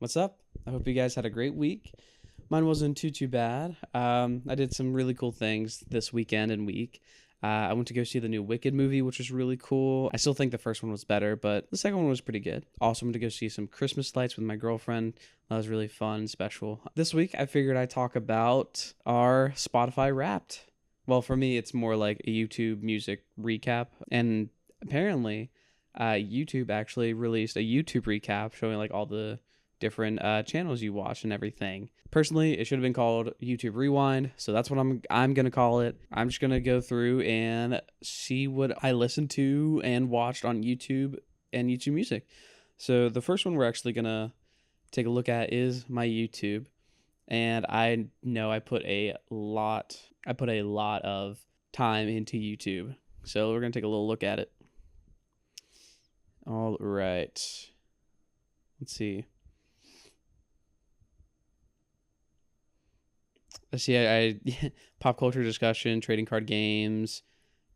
What's up? I hope you guys had a great week. Mine wasn't too bad. I did some really cool things this weekend and week. I went to go see the new Wicked movie, which was really cool. I still think the first one was better, but the second one was pretty good. Also, went to go see some Christmas lights with my girlfriend. That was really fun and special. This week, I figured I'd talk about our Spotify Wrapped. Well, for me, it's more like a YouTube music recap. And apparently, YouTube actually released a YouTube recap showing like all the different channels you watch and everything. Personally, it should have been called YouTube Rewind, so that's what I'm gonna call it. I'm just gonna go through and see what I listened to and watched on YouTube and YouTube Music. So the first one we're actually gonna take a look at is my YouTube, and I know I put a lot of time into YouTube. So we're gonna take a little look at it. All right. Let's see. I pop culture discussion, trading card games,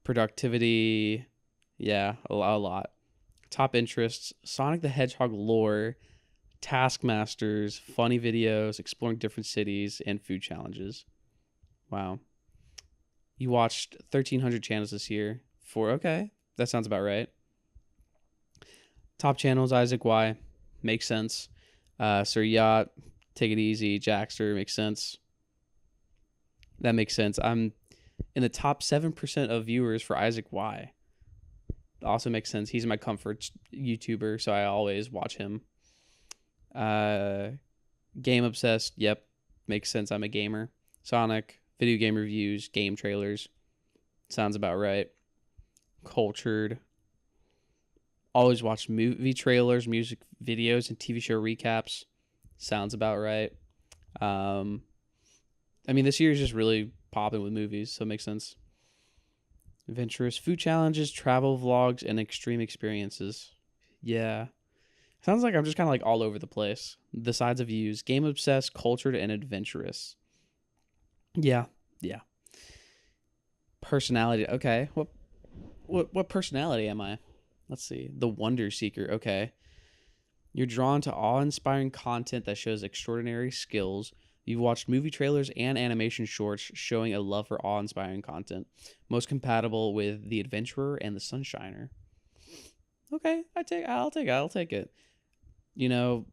productivity. Yeah, a lot. Top interests, Sonic the Hedgehog lore, Taskmasters, funny videos, exploring different cities, and food challenges. Wow. You watched 1,300 channels this year. Okay, that sounds about right. Top channels, Isaac Y. Makes sense. Sir Yacht, Take It Easy, Jackster, makes sense. That makes sense. I'm in the top 7% of viewers for Isaac Y. Also makes sense. He's my comfort YouTuber, so I always watch him. Game obsessed. Yep. Makes sense. I'm a gamer. Sonic, video game reviews, game trailers. Sounds about right. Cultured. Always watch movie trailers, music videos, and TV show recaps. Sounds about right. This year is just really popping with movies, so it makes sense. Adventurous food challenges, travel vlogs, and extreme experiences. Yeah. Sounds like I'm just kind of like all over the place. The sides of views. Game obsessed, cultured, and adventurous. Yeah. Personality. Okay. What personality am I? Let's see. The Wonder Seeker. Okay. You're drawn to awe-inspiring content that shows extraordinary skills. You've watched movie trailers and animation shorts showing a love for awe-inspiring content. Most compatible with The Adventurer and The Sunshiner. Okay, I'll take it. You know,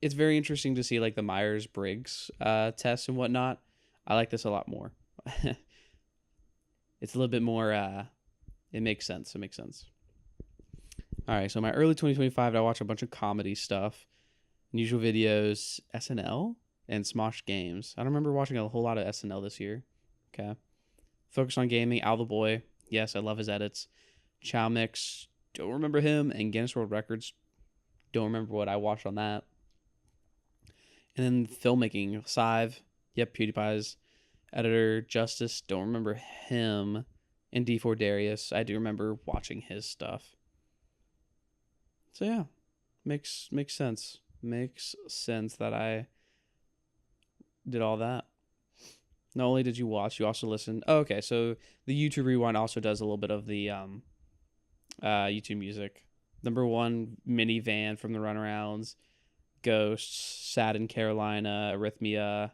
it's very interesting to see like the Myers-Briggs tests and whatnot. I like this a lot more. It's a little bit more it makes sense. All right, so my early 2025, I watched a bunch of comedy stuff, unusual videos, SNL, and Smosh Games. I don't remember watching a whole lot of SNL this year. Okay. Focus on Gaming, Al the Boy. Yes, I love his edits. Chow Mix, don't remember him. And Guinness World Records, don't remember what I watched on that. And then filmmaking, Sive. Yep, PewDiePie's editor. Justice, don't remember him. And D4 Darius, I do remember watching his stuff. So yeah, makes sense. Makes sense that I did all that. Not only did you watch, you also listened. Oh, okay, so the YouTube Rewind also does a little bit of the YouTube music. Number one, Minivan from the Runarounds, Ghosts, Sad in Carolina, Arrhythmia,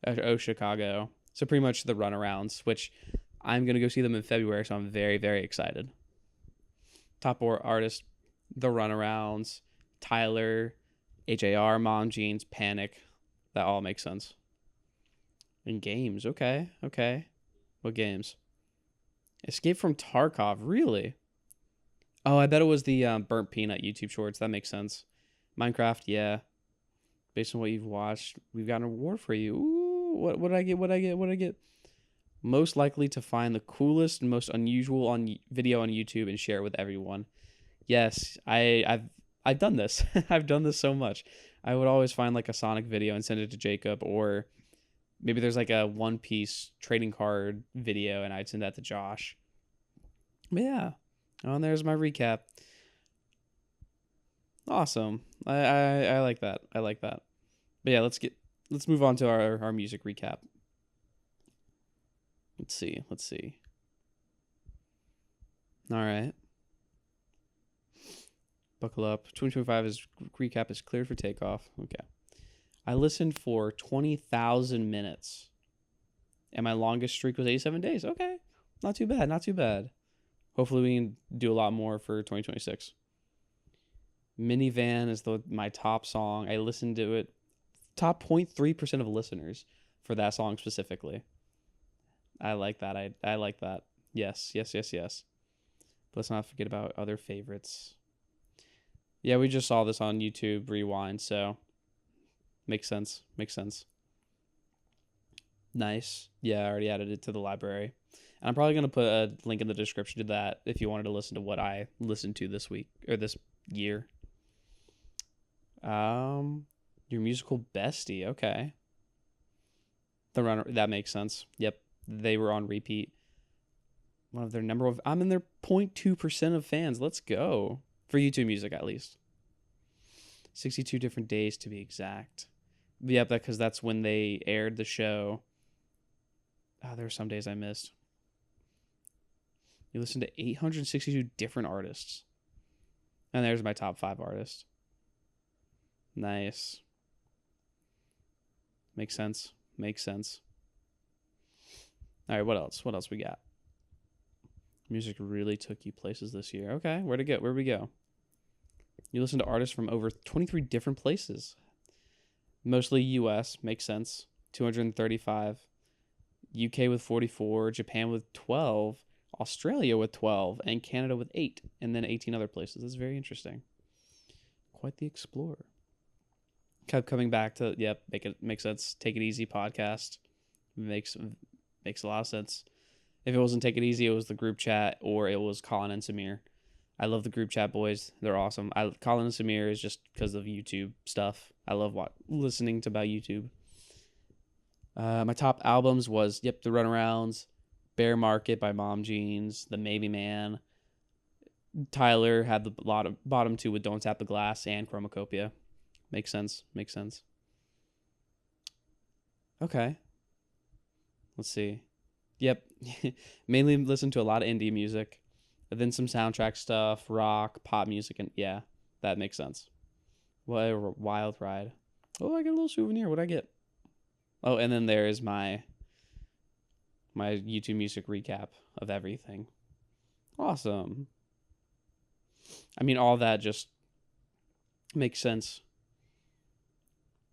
Oh Chicago. So pretty much the Runarounds, which I'm going to go see them in February, so I'm very, very excited. Top 4 artists, The Runarounds, Tyler, HAR, Mom Jeans, Panic. That all makes sense. And games, okay. What games? Escape from Tarkov, really? Oh, I bet it was the Burnt Peanut YouTube shorts. That makes sense. Minecraft, yeah. Based on what you've watched, we've got an award for you. Ooh, what did I get? Most likely to find the coolest and most unusual video on YouTube and share it with everyone. Yes, I've done this. I've done this so much. I would always find like a Sonic video and send it to Jacob, or maybe there's like a One Piece trading card video and I'd send that to Josh. But yeah. Oh, and there's my recap. Awesome. I like that. But yeah, let's move on to our music recap. Let's see. All right. Buckle up. 2025 is recap is cleared for takeoff. Okay. I listened for 20,000 minutes. And my longest streak was 87 days. Okay. Not too bad. Not too bad. Hopefully we can do a lot more for 2026. Minivan is my top song. I listened to it. Top 0.3% of listeners for that song specifically. I like that. I like that. Yes. But let's not forget about other favorites. Yeah, we just saw this on YouTube Rewind, so makes sense. Nice. Yeah, I already added it to the library. And I'm probably going to put a link in the description to that if you wanted to listen to what I listened to this week or this year. Your musical bestie. Okay. The Runner. That makes sense. Yep. They were on repeat. One of their number of. I'm in their 0.2% of fans. Let's go. For YouTube Music, at least. 62 different days to be exact. Yep, because that's when they aired the show. There were some days I missed. You listen to 862 different artists. And there's my top 5 artists. Nice. Makes sense. All right, what else? What else we got? Music really took you places this year. Okay, where'd we go? You listen to artists from over 23 different places. Mostly US, makes sense. 235. UK with 44, Japan with 12, Australia with 12, and Canada with 8, and then 18 other places. That's very interesting. Quite the explorer. Kept coming back to, makes sense. Take It Easy podcast. Makes a lot of sense. If it wasn't Take It Easy, it was the group chat, or it was Colin and Samir. I love the group chat boys. They're awesome. Colin and Samir is just because of YouTube stuff. I love listening to about YouTube. My top albums was, The Runarounds, Bear Market by Mom Jeans, The Maybe Man. Tyler had the bottom 2 with Don't Tap the Glass and Chromacopia. Makes sense. Okay. Let's see. Yep. Mainly listen to a lot of indie music. But then some soundtrack stuff, rock, pop music, and yeah, that makes sense. What a wild ride. Oh, I got a little souvenir. What'd I get? Oh, and then there is my YouTube Music recap of everything. Awesome. I mean, all that just makes sense.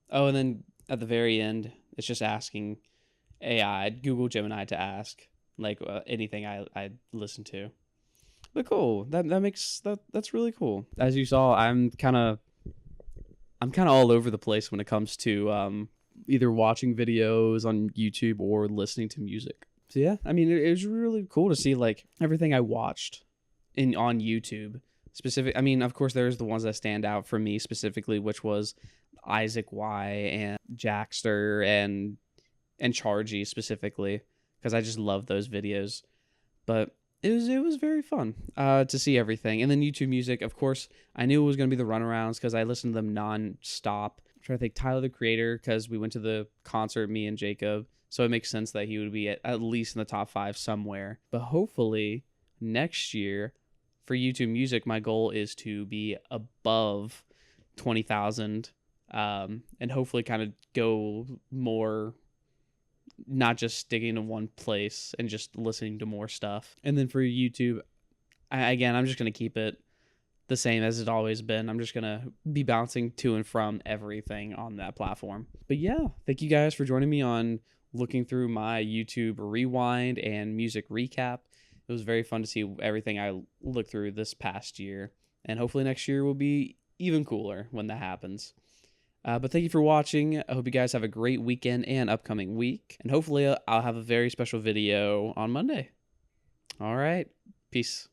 Oh, and then at the very end, it's just asking AI, Google Gemini, to ask like anything I listen to. But cool. That's really cool. As you saw, I'm kind of all over the place when it comes to either watching videos on YouTube or listening to music. So yeah, I mean, it was really cool to see like everything I watched on YouTube. I mean, of course, there's the ones that stand out for me specifically, which was Isaac Y and Jackster and Chargy specifically, because I just love those videos. But it was very fun to see everything. And then YouTube Music, of course, I knew it was going to be the Runarounds because I listened to them non-stop. I'm trying to think, Tyler, the Creator, because we went to the concert, me and Jacob. So it makes sense that he would be at least in the top 5 somewhere. But hopefully next year for YouTube Music, my goal is to be above 20,000 and hopefully kind of go more, not just sticking to one place and just listening to more stuff. And then for YouTube, I'm just going to keep it the same as it's always been. I'm just going to be bouncing to and from everything on that platform. But yeah, thank you guys for joining me on looking through my YouTube rewind and music recap. It was very fun to see everything I looked through this past year. And hopefully next year will be even cooler when that happens. But thank you for watching. I hope you guys have a great weekend and upcoming week. And hopefully I'll have a very special video on Monday. All right. Peace.